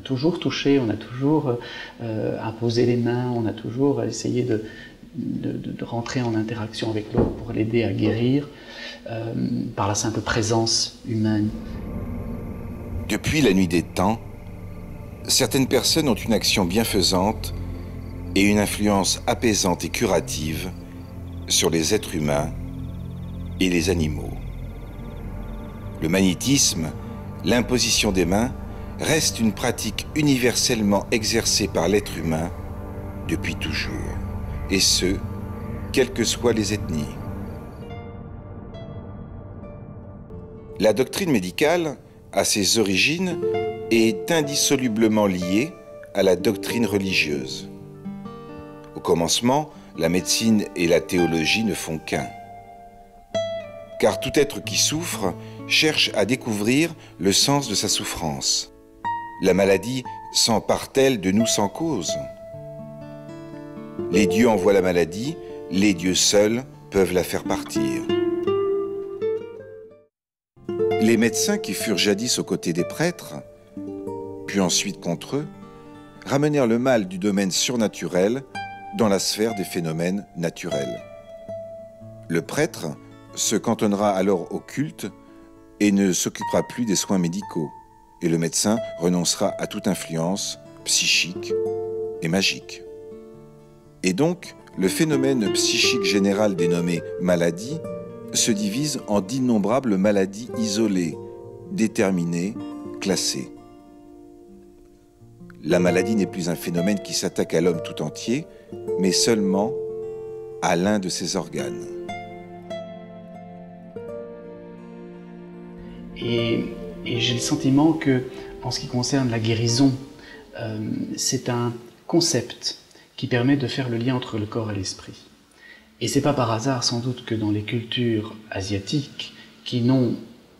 toujours touché, on a toujours imposé les mains, on a toujours essayé de rentrer en interaction avec l'autre pour l'aider à guérir par la simple présence humaine. Depuis la nuit des temps, certaines personnes ont une action bienfaisante et une influence apaisante et curative sur les êtres humains et les animaux. Le magnétisme, l'imposition des mains, reste une pratique universellement exercée par l'être humain depuis toujours, et ce, quelles que soient les ethnies. La doctrine médicale, à ses origines, est indissolublement liée à la doctrine religieuse. Au commencement, la médecine et la théologie ne font qu'un. Car tout être qui souffre cherche à découvrir le sens de sa souffrance. La maladie s'empare-t-elle de nous sans cause? Les dieux envoient la maladie, les dieux seuls peuvent la faire partir. Les médecins qui furent jadis aux côtés des prêtres, puis ensuite contre eux, ramenèrent le mal du domaine surnaturel dans la sphère des phénomènes naturels. Le prêtre se cantonnera alors au culte et ne s'occupera plus des soins médicaux, et le médecin renoncera à toute influence psychique et magique. Et donc, le phénomène psychique général dénommé maladie se divise en d'innombrables maladies isolées, déterminées, classées. La maladie n'est plus un phénomène qui s'attaque à l'homme tout entier, mais seulement à l'un de ses organes. Et j'ai le sentiment que, en ce qui concerne la guérison, c'est un concept qui permet de faire le lien entre le corps et l'esprit. Et c'est pas par hasard, sans doute, que dans les cultures asiatiques, qui n'ont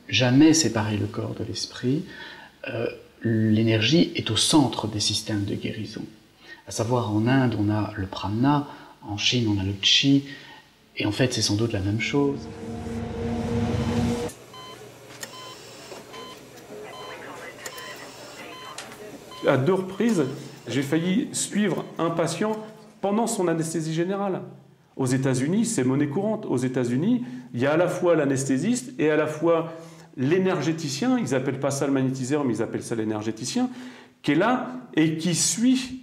jamais séparé le corps de l'esprit, l'énergie est au centre des systèmes de guérison. À savoir, en Inde, on a le prana, en Chine, on a le chi, et en fait, c'est sans doute la même chose. À 2 reprises, j'ai failli suivre un patient pendant son anesthésie générale. Aux États-Unis, c'est monnaie courante. Aux États-Unis, il y a à la fois l'anesthésiste et à la fois l'énergéticien, ils n'appellent pas ça le magnétiseur, mais ils appellent ça l'énergéticien, qui est là et qui suit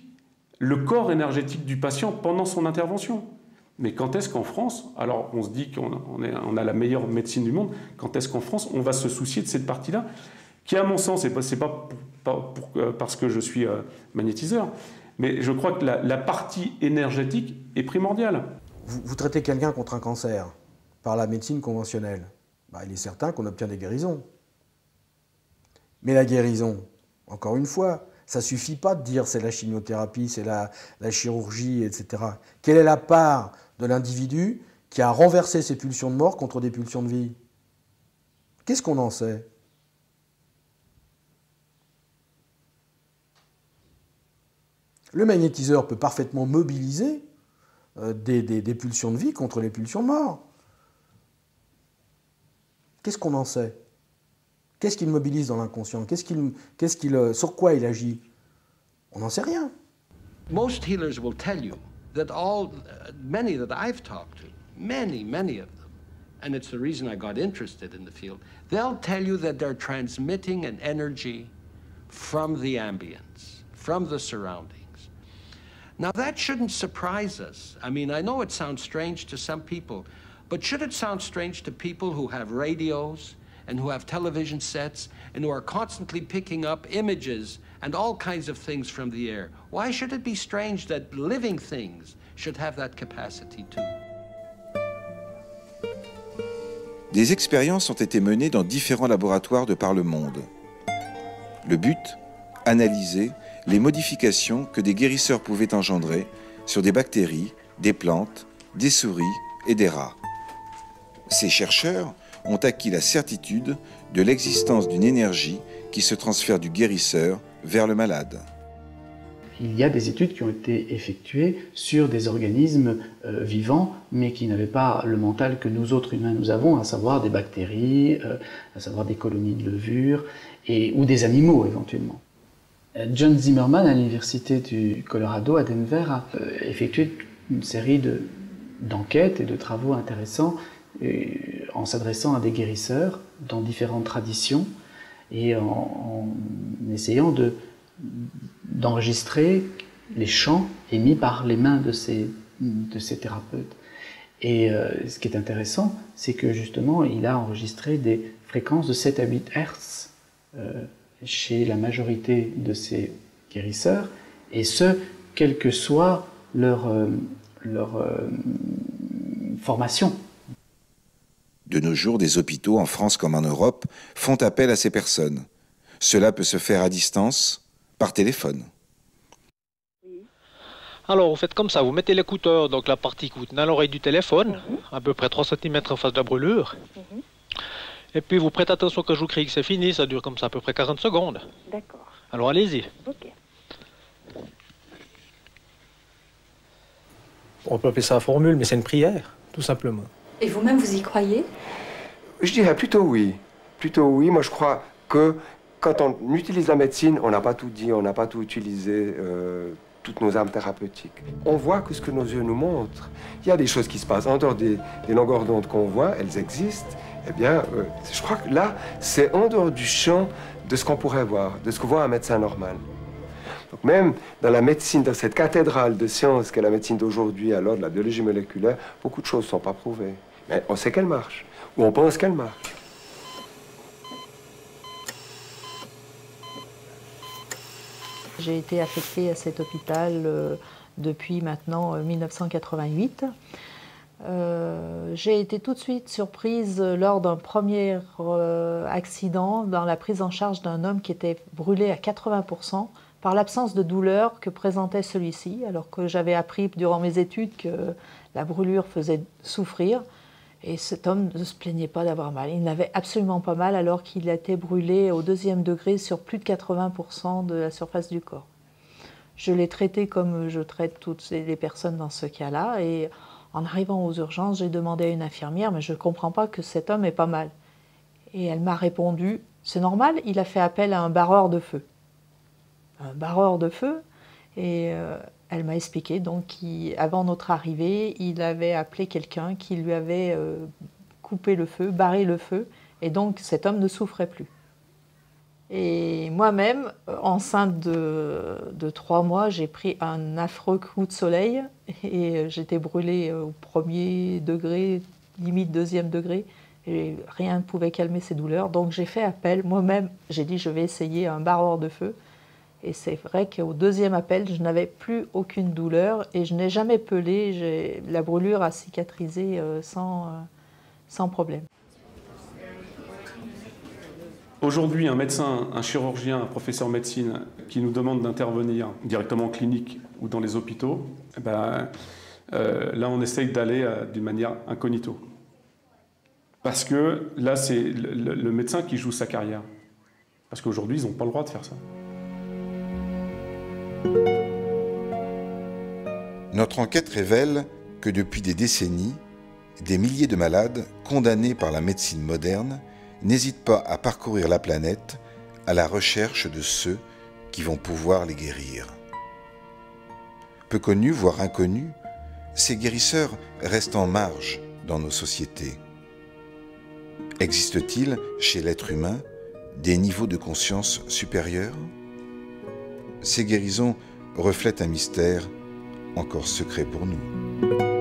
le corps énergétique du patient pendant son intervention. Mais quand est-ce qu'en France, alors on se dit qu'on a la meilleure médecine du monde, quand est-ce qu'en France on va se soucier de cette partie-là, qui à mon sens, c'est pas parce que je suis magnétiseur, mais je crois que la partie énergétique est primordiale. Vous traitez quelqu'un contre un cancer par la médecine conventionnelle. Il est certain qu'on obtient des guérisons. Mais la guérison, encore une fois, ça ne suffit pas de dire c'est la chimiothérapie, c'est la chirurgie, etc. Quelle est la part de l'individu qui a renversé ses pulsions de mort contre des pulsions de vie? Qu'est-ce qu'on en sait? Le magnétiseur peut parfaitement mobiliser des pulsions de vie contre les pulsions de mort. Qu'est-ce qu'on en sait? Qu'est-ce qu'il mobilise dans l'inconscient? Sur quoi il agit? On n'en sait rien. Most healers will tell you that many that I've talked to, many of them, and it's the reason I got interested in the field, they'll tell you that they're transmitting an energy from the ambience, from the surroundings. Now that shouldn't surprise us. I mean, I know it sounds strange to some people, but should it sound strange to people who have radios and who have television sets and who are constantly picking up images and all kinds of things from the air? Why should it be strange that living things should have that capacity too? Des expériences ont été menées dans différents laboratoires de par le monde. Le but, analyser les modifications que des guérisseurs pouvaient engendrer sur des bactéries, des plantes, des souris et des rats. Ces chercheurs ont acquis la certitude de l'existence d'une énergie qui se transfère du guérisseur vers le malade. Il y a des études qui ont été effectuées sur des organismes vivants, mais qui n'avaient pas le mental que nous autres humains nous avons, à savoir des bactéries, à savoir des colonies de levure, ou des animaux éventuellement. John Zimmerman, à l'université du Colorado à Denver, a effectué une série d'enquêtes et de travaux intéressants en s'adressant à des guérisseurs dans différentes traditions et en essayant d'enregistrer les chants émis par les mains de ces thérapeutes. Et ce qui est intéressant, c'est que justement, il a enregistré des fréquences de 7 à 8 Hz chez la majorité de ces guérisseurs, et ce, quelle que soit leur formation. De nos jours, des hôpitaux, en France comme en Europe, font appel à ces personnes. Cela peut se faire à distance, par téléphone. Alors, vous faites comme ça, vous mettez l'écouteur, donc la partie écoute, dans l'oreille du téléphone, à peu près 3 cm en face de la brûlure. Et puis, vous prêtez attention quand je vous crie que c'est fini, ça dure comme ça à peu près 40 secondes. D'accord. Alors, allez-y. Ok. On peut appeler ça une formule, mais c'est une prière, tout simplement. Et vous-même, vous y croyez? Je dirais plutôt oui. Plutôt oui. Moi, je crois que quand on utilise la médecine, on n'a pas tout dit, on n'a pas tout utilisé, toutes nos armes thérapeutiques. On voit que ce que nos yeux nous montrent. Il y a des choses qui se passent en dehors des longueurs d'onde qu'on voit, elles existent. Eh bien, je crois que là, c'est en dehors du champ de ce qu'on pourrait voir, de ce que voit un médecin normal. Donc même dans la médecine, dans cette cathédrale de sciences qu'est la médecine d'aujourd'hui, alors de la biologie moléculaire, beaucoup de choses ne sont pas prouvées. Mais on sait qu'elles marchent, ou on pense qu'elles marchent. J'ai été affectée à cet hôpital depuis maintenant 1988. J'ai été tout de suite surprise lors d'un premier accident dans la prise en charge d'un homme qui était brûlé à 80% par l'absence de douleur que présentait celui-ci, alors que j'avais appris durant mes études que la brûlure faisait souffrir. Et cet homme ne se plaignait pas d'avoir mal. Il n'avait absolument pas mal alors qu'il a été brûlé au 2e degré sur plus de 80% de la surface du corps. Je l'ai traité comme je traite toutes les personnes dans ce cas-là. Et en arrivant aux urgences, j'ai demandé à une infirmière, mais je ne comprends pas que cet homme ait pas mal. Et elle m'a répondu, c'est normal, il a fait appel à un barreur de feu. Un barreur de feu. Et elle m'a expliqué, donc, avant notre arrivée, il avait appelé quelqu'un qui lui avait coupé le feu, barré le feu, et donc cet homme ne souffrait plus. Et moi-même, enceinte de 3 mois, j'ai pris un affreux coup de soleil, et j'étais brûlée au 1er degré, limite 2e degré, et rien ne pouvait calmer ces douleurs. Donc j'ai fait appel, moi-même, j'ai dit je vais essayer un barreur de feu. Et c'est vrai qu'au 2e appel, je n'avais plus aucune douleur et je n'ai jamais pelé. La brûlure a cicatrisé sans problème. Aujourd'hui, un médecin, un chirurgien, un professeur de médecine qui nous demande d'intervenir directement en clinique ou dans les hôpitaux, là on essaye d'aller d'une manière incognito. Parce que là, c'est le médecin qui joue sa carrière. Parce qu'aujourd'hui, ils n'ont pas le droit de faire ça. Notre enquête révèle que depuis des décennies, des milliers de malades condamnés par la médecine moderne n'hésitent pas à parcourir la planète à la recherche de ceux qui vont pouvoir les guérir. Peu connus, voire inconnus, ces guérisseurs restent en marge dans nos sociétés. Existe-t-il, chez l'être humain, des niveaux de conscience supérieurs ? Ces guérisons reflètent un mystère encore secret pour nous.